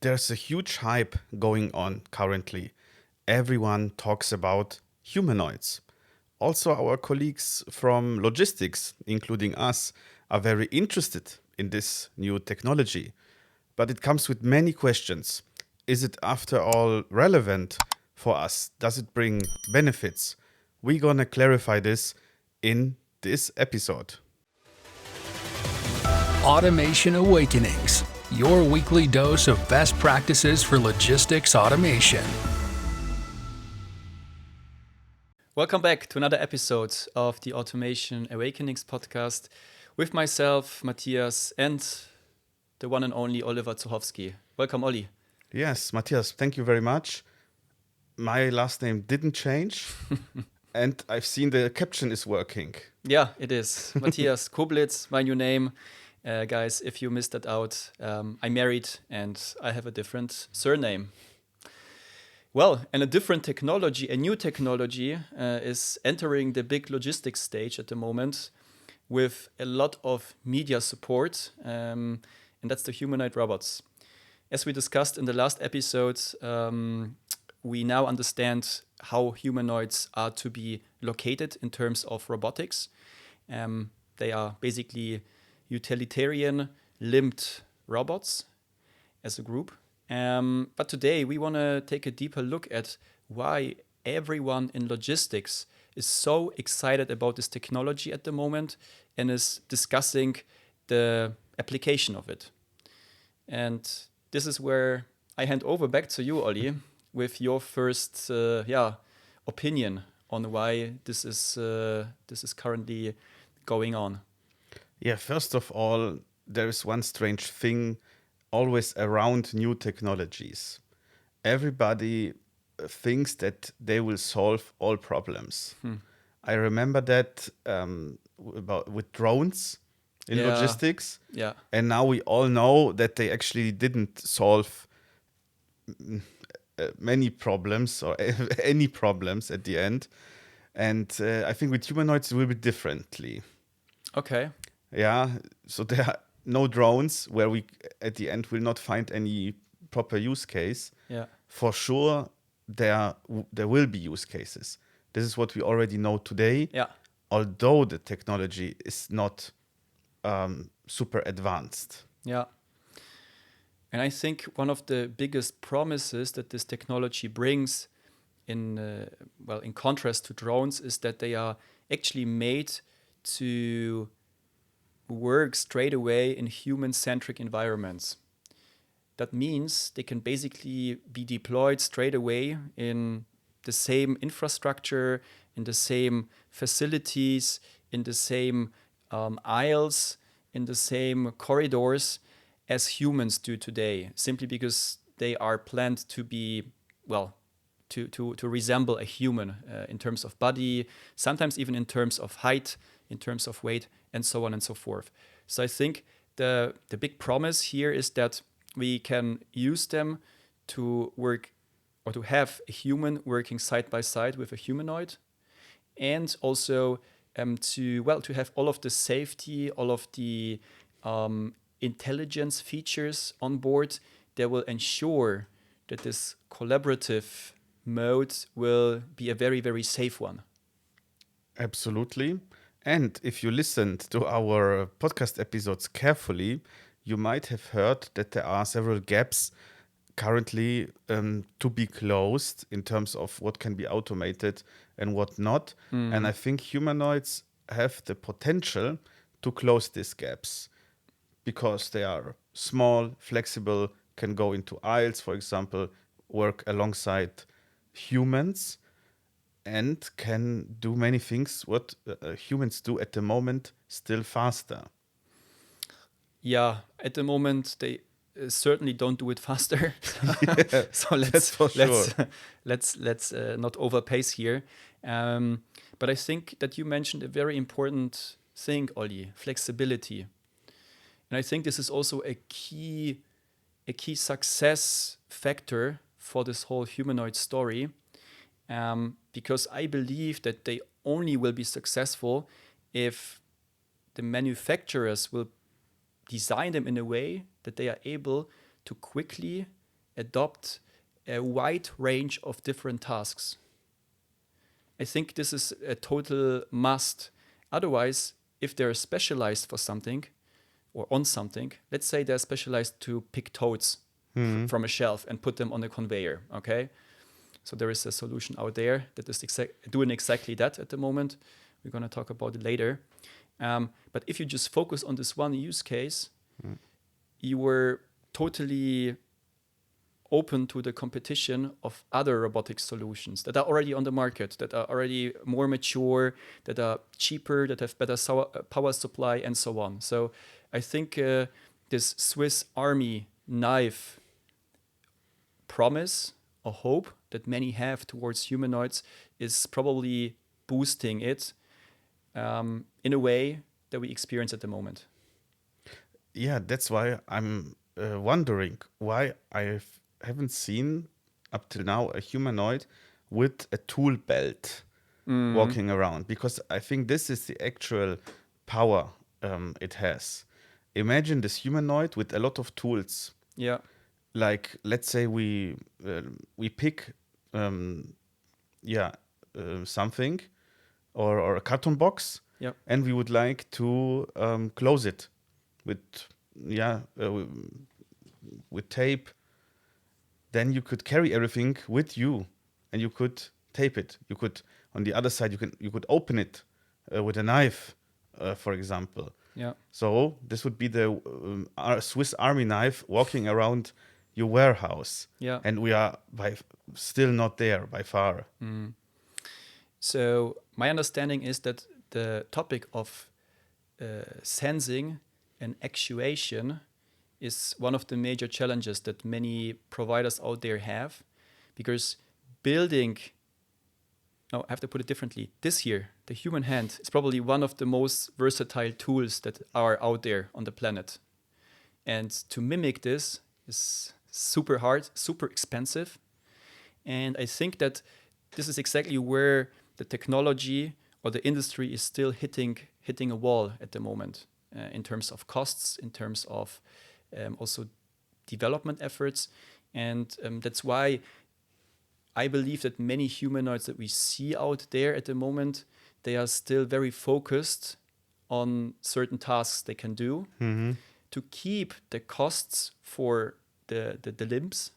There's a huge hype going on currently. Everyone talks about humanoids. Also, our colleagues from logistics, including us, are very interested in this new technology. But it comes with many questions. Is it, after all, relevant for us? Does it bring benefits? We're gonna clarify this in this episode. Automation Awakenings, your weekly dose of best practices for logistics automation. Welcome back to another episode of the Automation Awakenings podcast with myself, Matthias, and the one and only Oliver Zuchowski. Welcome, Olli. Yes, Matthias, thank you very much. My last name didn't change, and I've seen the caption is working. Yeah, it is. Matthias Koblitz, my new name. Guys, if you missed that out, I'm married and I have a different surname. Well, and a different technology, a new technology, is entering the big logistics stage at the moment with a lot of media support, and that's the humanoid robots. As we discussed in the last episode, we now understand how humanoids are to be located in terms of robotics. They are basically utilitarian limbed robots as a group. But today we want to take a deeper look at why everyone in logistics is so excited about this technology at the moment and is discussing the application of it. And this is where I hand over back to you, Olli, with your first opinion on why this is currently going on. Yeah, first of all, there is one strange thing always around new technologies. Everybody thinks that they will solve all problems. I remember that with drones in logistics. Yeah. And now we all know that they actually didn't solve many problems or any problems at the end. And I think with humanoids it will be differently. Okay. Yeah, so there are no drones where we at the end will not find any proper use case. Yeah. For sure, there will be use cases. This is what we already know today. Yeah. Although the technology is not super advanced. Yeah. And I think one of the biggest promises that this technology brings in contrast to drones is that they are actually made to work straight away in human-centric environments. That means they can basically be deployed straight away in the same infrastructure, in the same facilities, in the same aisles, in the same corridors as humans do today, simply because they are planned to be, to resemble a human in terms of body, sometimes even in terms of height, in terms of weight, and so on and so forth. So I think the big promise here is that we can use them to work or to have a human working side by side with a humanoid, and also to have all of the safety, all of the intelligence features on board that will ensure that this collaborative mode will be a very, very safe one. Absolutely. And if you listened to our podcast episodes carefully, you might have heard that there are several gaps currently to be closed in terms of what can be automated and what not. And I think humanoids have the potential to close these gaps because they are small, flexible, can go into aisles, for example, work alongside humans, and can do many things what humans do at the moment still faster. Yeah, at the moment they certainly don't do it faster. Yeah, So that's for sure. let's not overpace here. But I think that you mentioned a very important thing, Olli, flexibility. And I think this is also a key success factor for this whole humanoid story. Because I believe that they only will be successful if the manufacturers will design them in a way that they are able to quickly adopt a wide range of different tasks. I think this is a total must. Otherwise, if they're specialized for something or on something, let's say they're specialized to pick toads from a shelf and put them on a conveyor, okay? So there is a solution out there that is doing exactly that at the moment. We're going to talk about it later. But if you just focus on this one use case, you were totally open to the competition of other robotic solutions that are already on the market, that are already more mature, that are cheaper, that have better power supply, and so on. So I think this Swiss Army knife promise or hope that many have towards humanoids is probably boosting it in a way that we experience at the moment. Yeah, that's why I'm wondering why haven't seen up till now a humanoid with a tool belt walking around, because I think this is the actual power it has. Imagine this humanoid with a lot of tools. Yeah. Like, let's say we pick something or a carton box, Yeah. and we would like to close it with with tape. Then you could carry everything with you, and you could tape it. You could, on the other side, you could open it with a knife, for example. Yeah. So this would be the Swiss Army knife walking around your warehouse. Yeah. And we are still not there by far. So my understanding is that the topic of sensing and actuation is one of the major challenges that many providers out there have, because building, no, I have to put it differently. This year, the human hand is probably one of the most versatile tools that are out there on the planet. And to mimic this is super hard, super expensive. And I think that this is exactly where the technology or the industry is still hitting a wall at the moment, in terms of costs, in terms of also development efforts. And that's why I believe that many humanoids that we see out there at the moment, they are still very focused on certain tasks they can do to keep the costs for the limbs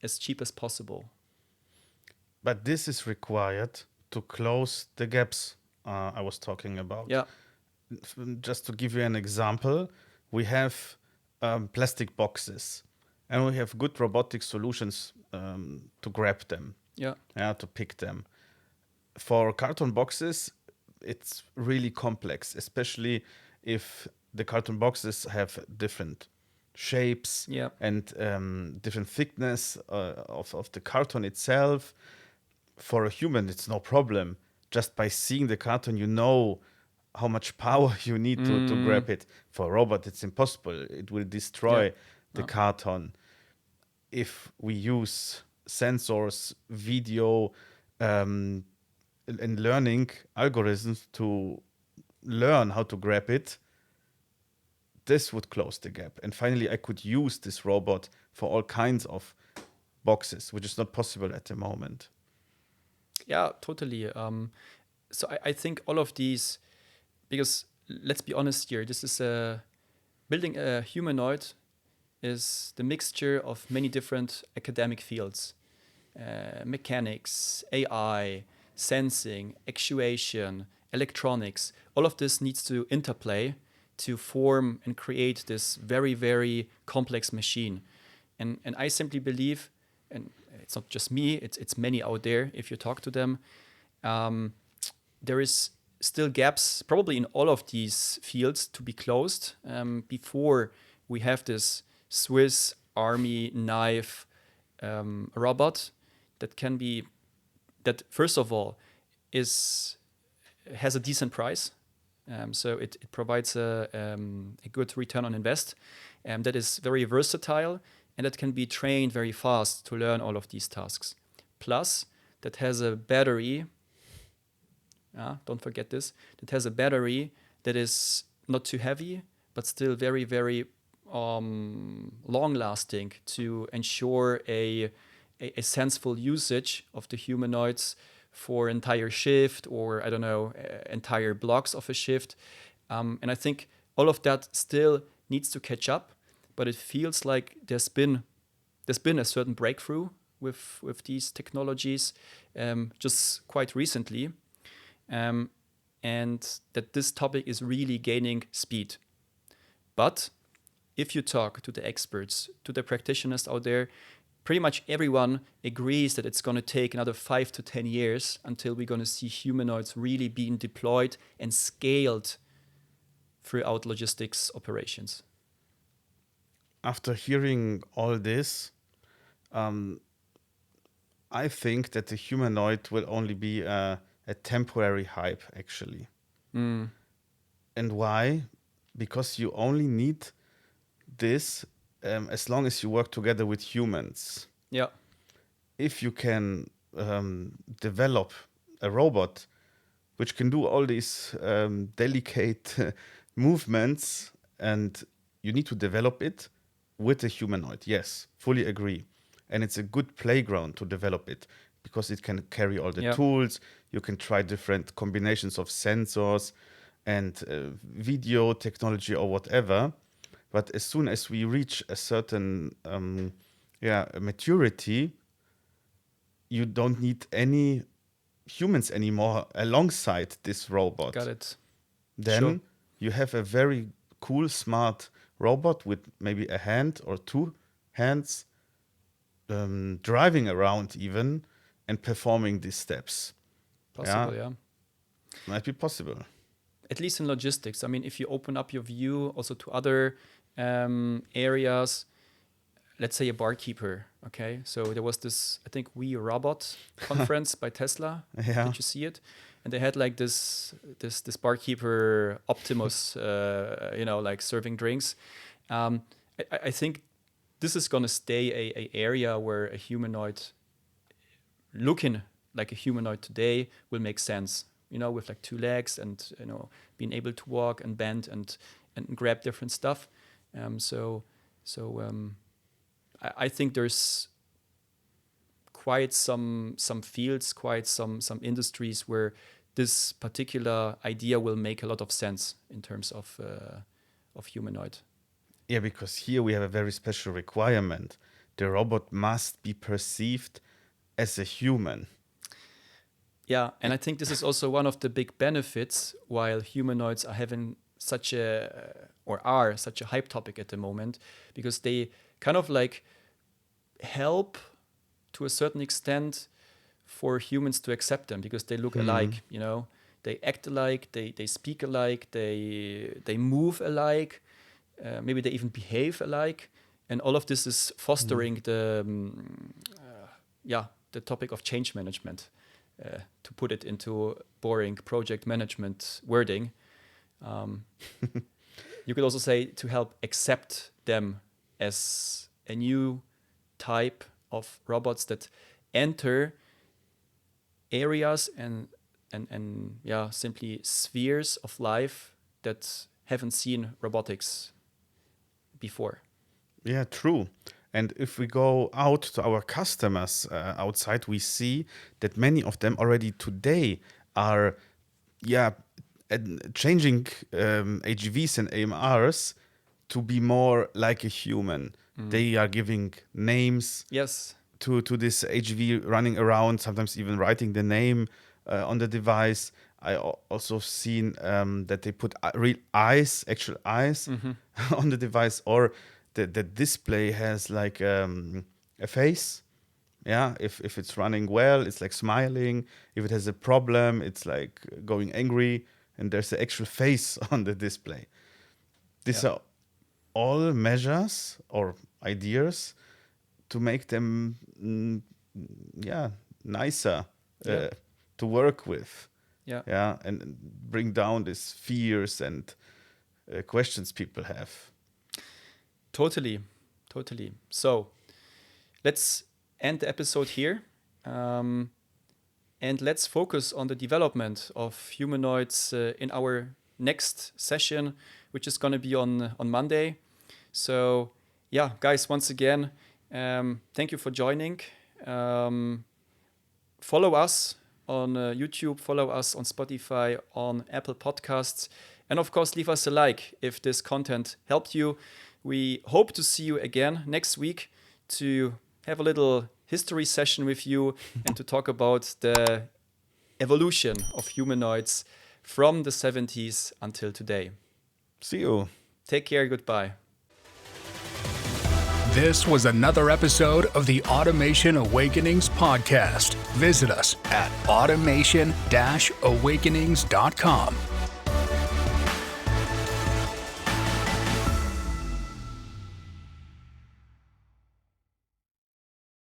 as cheap as possible. But this is required to close the gaps I was talking about. Yeah. Just to give you an example, we have plastic boxes, and we have good robotic solutions to grab them, Yeah. to pick them. For carton boxes, it's really complex, especially if the carton boxes have different shapes Yeah. and different thickness of the carton itself. For a human, it's no problem. Just by seeing the carton, you know how much power you need to grab it. For a robot, it's impossible. It will destroy the carton. If we use sensors, video, and learning algorithms to learn how to grab it, this would close the gap. And finally, I could use this robot for all kinds of boxes, which is not possible at the moment. Yeah, totally. So I think all of these, because let's be honest here, this is building a humanoid is the mixture of many different academic fields, mechanics, AI, sensing, actuation, electronics. All of this needs to interplay to form and create this very, very complex machine. And I simply believe, and it's not just me, it's many out there, if you talk to them, there is still gaps probably in all of these fields to be closed before we have this Swiss Army knife robot that first of all has a decent price. So it provides a good return on invest, that is very versatile, and that can be trained very fast to learn all of these tasks. Plus, that has a battery, don't forget this, that has a battery that is not too heavy, but still very, very long lasting, to ensure a sensible usage of the humanoids for entire shift, or I don't know, entire blocks of a shift. And I think all of that still needs to catch up, but it feels like there's been a certain breakthrough with these technologies just quite recently, um, and that this topic is really gaining speed. But if you talk to the experts, to the practitioners out there, pretty much everyone agrees that it's going to take another 5 to 10 years until we're going to see humanoids really being deployed and scaled throughout logistics operations. After hearing all this, I think that the humanoid will only be a temporary hype, actually. And why? Because you only need this as long as you work together with humans. Yeah, If you can develop a robot which can do all these delicate movements, and you need to develop it with a humanoid. Yes, fully agree. And it's a good playground to develop it because it can carry all the yeah, tools. You can try different combinations of sensors and video technology or whatever. But as soon as we reach a certain maturity, you don't need any humans anymore alongside this robot. got it. Sure. Then you have a very cool, smart robot with maybe a hand or two hands driving around even and performing these steps. Possible, Yeah, yeah. might be possible. At least in logistics. I mean, if you open up your view also to other areas, let's say a barkeeper. Okay, so there was this, I think, We Robot conference by Tesla. Yeah. Did you see it? And they had like this barkeeper Optimus, like serving drinks. I think this is gonna stay a area where a humanoid looking like a humanoid today will make sense. With like two legs and being able to walk and bend and grab different stuff. I think there's quite some fields, quite some industries where this particular idea will make a lot of sense in terms of humanoid. Yeah, because here we have a very special requirement. The robot must be perceived as a human. Yeah, and I think this is also one of the big benefits while humanoids are having are such a hype topic at the moment, because they kind of like help to a certain extent for humans to accept them, because they look alike, they act alike, they speak alike, they move alike, maybe they even behave alike, and all of this is fostering the topic of change management, to put it into boring project management wording. You could also say to help accept them as a new type of robots that enter areas and simply spheres of life that haven't seen robotics before. Yeah, true. And if we go out to our customers outside, we see that many of them already today are, changing AGVs and AMRs to be more like a human. They are giving names Yes. to this AGV running around, sometimes even writing the name on the device. I also seen that they put real eyes, actual eyes on the device, or the display has like a face. Yeah, if it's running well, it's like smiling. If it has a problem, it's like going angry, and there's the actual face on the display. These Yeah. are all measures or ideas to make them nicer Yeah. to work with. Yeah. Yeah, and bring down these fears and questions people have. Totally. So let's end the episode here. And let's focus on the development of humanoids in our next session, which is going to be on Monday. So yeah, guys, once again, thank you for joining. Follow us on YouTube, follow us on Spotify, on Apple Podcasts, and of course, leave us a like if this content helped you. We hope to see you again next week to have a little history session with you and to talk about the evolution of humanoids from the 70s until today. See you. Take care. Goodbye. This was another episode of the Automation Awakenings podcast. Visit us at automation-awakenings.com.